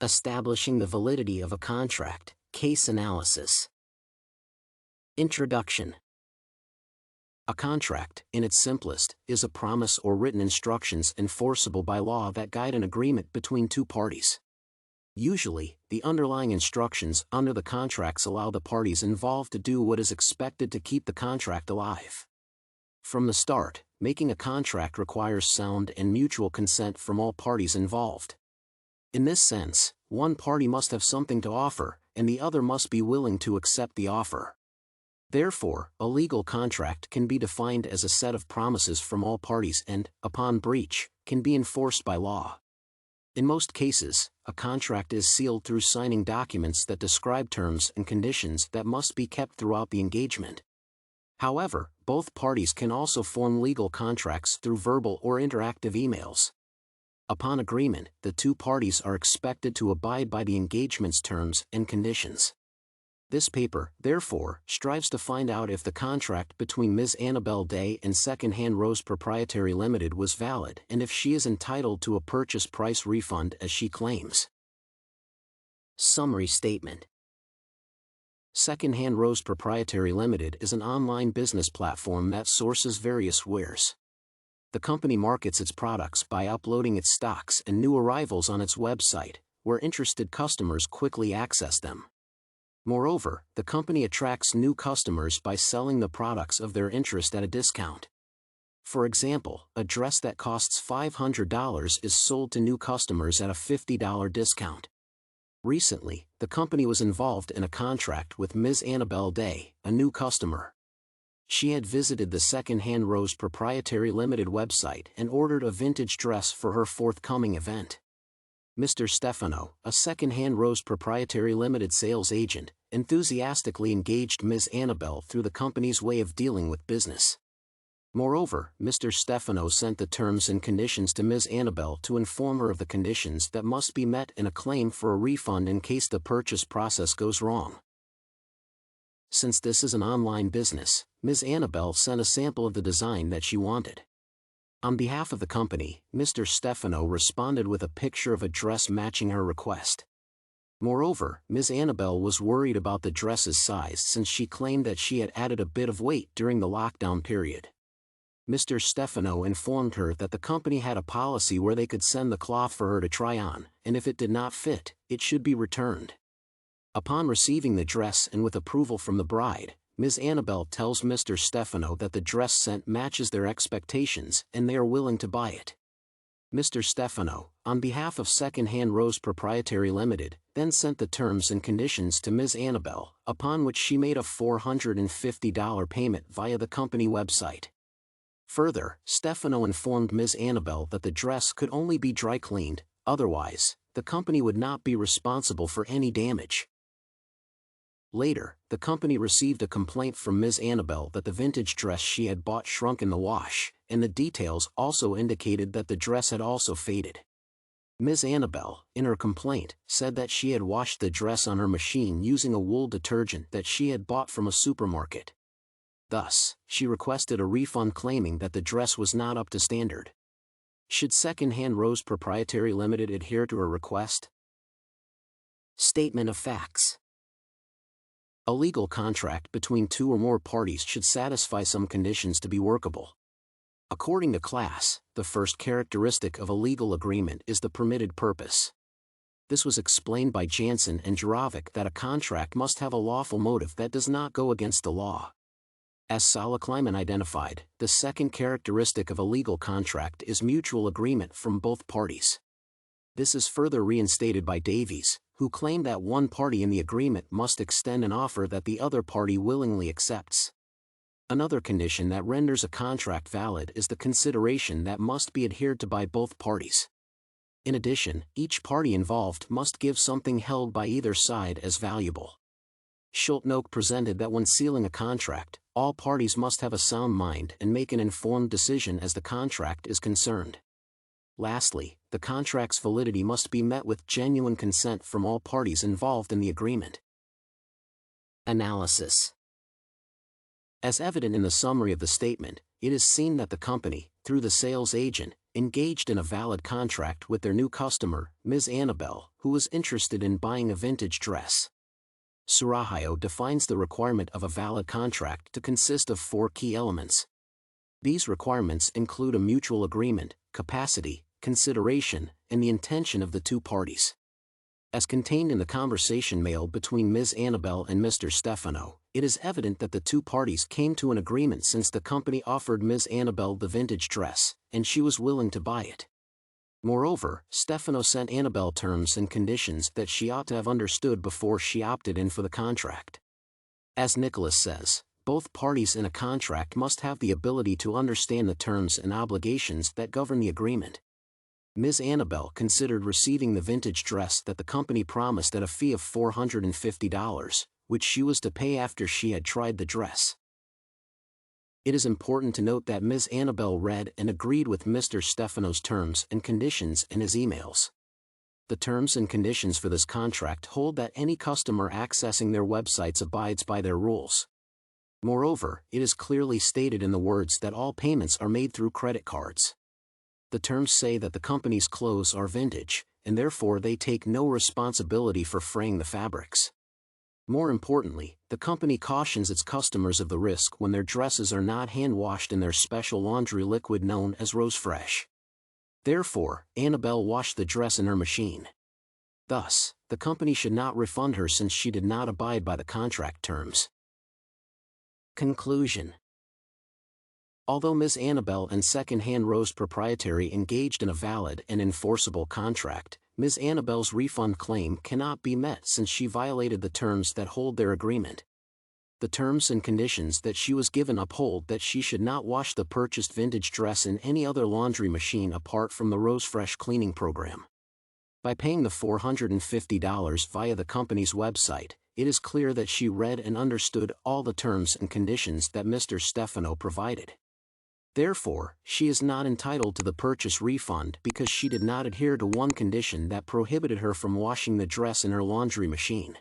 Establishing the validity of a contract, case analysis. Introduction. A contract, in its simplest, is a promise or written instructions enforceable by law that guide an agreement between two parties. Usually, the underlying instructions under the contracts allow the parties involved to do what is expected to keep the contract alive. From the start, making a contract requires sound and mutual consent from all parties involved. In this sense, one party must have something to offer, and the other must be willing to accept the offer. Therefore, a legal contract can be defined as a set of promises from all parties and, upon breach, can be enforced by law. In most cases, a contract is sealed through signing documents that describe terms and conditions that must be kept throughout the engagement. However, both parties can also form legal contracts through verbal or interactive emails. Upon agreement, the two parties are expected to abide by the engagement's terms and conditions. This paper, therefore, strives to find out if the contract between Ms. Annabelle Day and Second-Hand Rose Proprietary Limited was valid and if she is entitled to a purchase price refund as she claims. Summary statement. Second-Hand Rose Proprietary Limited is an online business platform that sources various wares. The company markets its products by uploading its stocks and new arrivals on its website, where interested customers quickly access them. Moreover, the company attracts new customers by selling the products of their interest at a discount. For example, a dress that costs $500 is sold to new customers at a $50 discount. Recently, the company was involved in a contract with Ms. Annabelle Day, a new customer. She had visited the Second-Hand Rose Proprietary Limited website and ordered a vintage dress for her forthcoming event. Mr. Stefano, a Second-Hand Rose Proprietary Limited sales agent, enthusiastically engaged Ms. Annabelle through the company's way of dealing with business. Moreover, Mr. Stefano sent the terms and conditions to Ms. Annabelle to inform her of the conditions that must be met in a claim for a refund in case the purchase process goes wrong. Since this is an online business, Ms. Annabelle sent a sample of the design that she wanted. On behalf of the company, Mr. Stefano responded with a picture of a dress matching her request. Moreover, Ms. Annabelle was worried about the dress's size since she claimed that she had added a bit of weight during the lockdown period. Mr. Stefano informed her that the company had a policy where they could send the cloth for her to try on, and if it did not fit, it should be returned. Upon receiving the dress and with approval from the bride, Ms. Annabelle tells Mr. Stefano that the dress sent matches their expectations and they are willing to buy it. Mr. Stefano, on behalf of Second-Hand Rose Proprietary Limited, then sent the terms and conditions to Ms. Annabelle, upon which she made a $450 payment via the company website. Further, Stefano informed Ms. Annabelle that the dress could only be dry cleaned, otherwise, the company would not be responsible for any damage. Later, the company received a complaint from Ms. Annabelle that the vintage dress she had bought shrunk in the wash, and the details also indicated that the dress had also faded. Ms. Annabelle, in her complaint, said that she had washed the dress on her machine using a wool detergent that she had bought from a supermarket. Thus, she requested a refund claiming that the dress was not up to standard. Should Second-Hand Rose Proprietary Limited adhere to her request? Statement of facts. A legal contract between two or more parties should satisfy some conditions to be workable. According to Klass, the first characteristic of a legal agreement is the permitted purpose. This was explained by Jansen and Jarovic that a contract must have a lawful motive that does not go against the law. As Sala-Climent identified, the second characteristic of a legal contract is mutual agreement from both parties. This is further reinstated by Davies, who claimed that one party in the agreement must extend an offer that the other party willingly accepts. Another condition that renders a contract valid is the consideration that must be adhered to by both parties. In addition, each party involved must give something held by either side as valuable. Schultnoke presented that when sealing a contract, all parties must have a sound mind and make an informed decision as the contract is concerned. Lastly, the contract's validity must be met with genuine consent from all parties involved in the agreement. Analysis. As evident in the summary of the statement, it is seen that the company, through the sales agent, engaged in a valid contract with their new customer, Ms. Annabelle, who was interested in buying a vintage dress. Surahyo defines the requirement of a valid contract to consist of 4 key elements. These requirements include a mutual agreement, capacity, consideration, and the intention of the two parties. As contained in the conversation mail between Ms. Annabelle and Mr. Stefano, it is evident that the two parties came to an agreement since the company offered Ms. Annabelle the vintage dress, and she was willing to buy it. Moreover, Stefano sent Annabelle terms and conditions that she ought to have understood before she opted in for the contract. As Nicholas says, both parties in a contract must have the ability to understand the terms and obligations that govern the agreement. Ms. Annabelle considered receiving the vintage dress that the company promised at a fee of $450, which she was to pay after she had tried the dress. It is important to note that Ms. Annabelle read and agreed with Mr. Stefano's terms and conditions in his emails. The terms and conditions for this contract hold that any customer accessing their websites abides by their rules. Moreover, it is clearly stated in the words that all payments are made through credit cards. The terms say that the company's clothes are vintage, and therefore they take no responsibility for fraying the fabrics. More importantly, the company cautions its customers of the risk when their dresses are not hand-washed in their special laundry liquid known as Rose Fresh. Therefore, Annabelle washed the dress in her machine. Thus, the company should not refund her since she did not abide by the contract terms. Conclusion. Although Ms. Annabelle and Second-Hand Rose Proprietary engaged in a valid and enforceable contract, Ms. Annabelle's refund claim cannot be met since she violated the terms that hold their agreement. The terms and conditions that she was given uphold that she should not wash the purchased vintage dress in any other laundry machine apart from the Rose Fresh cleaning program. By paying the $450 via the company's website, it is clear that she read and understood all the terms and conditions that Mr. Stefano provided. Therefore, she is not entitled to the purchase refund because she did not adhere to one condition that prohibited her from washing the dress in her laundry machine.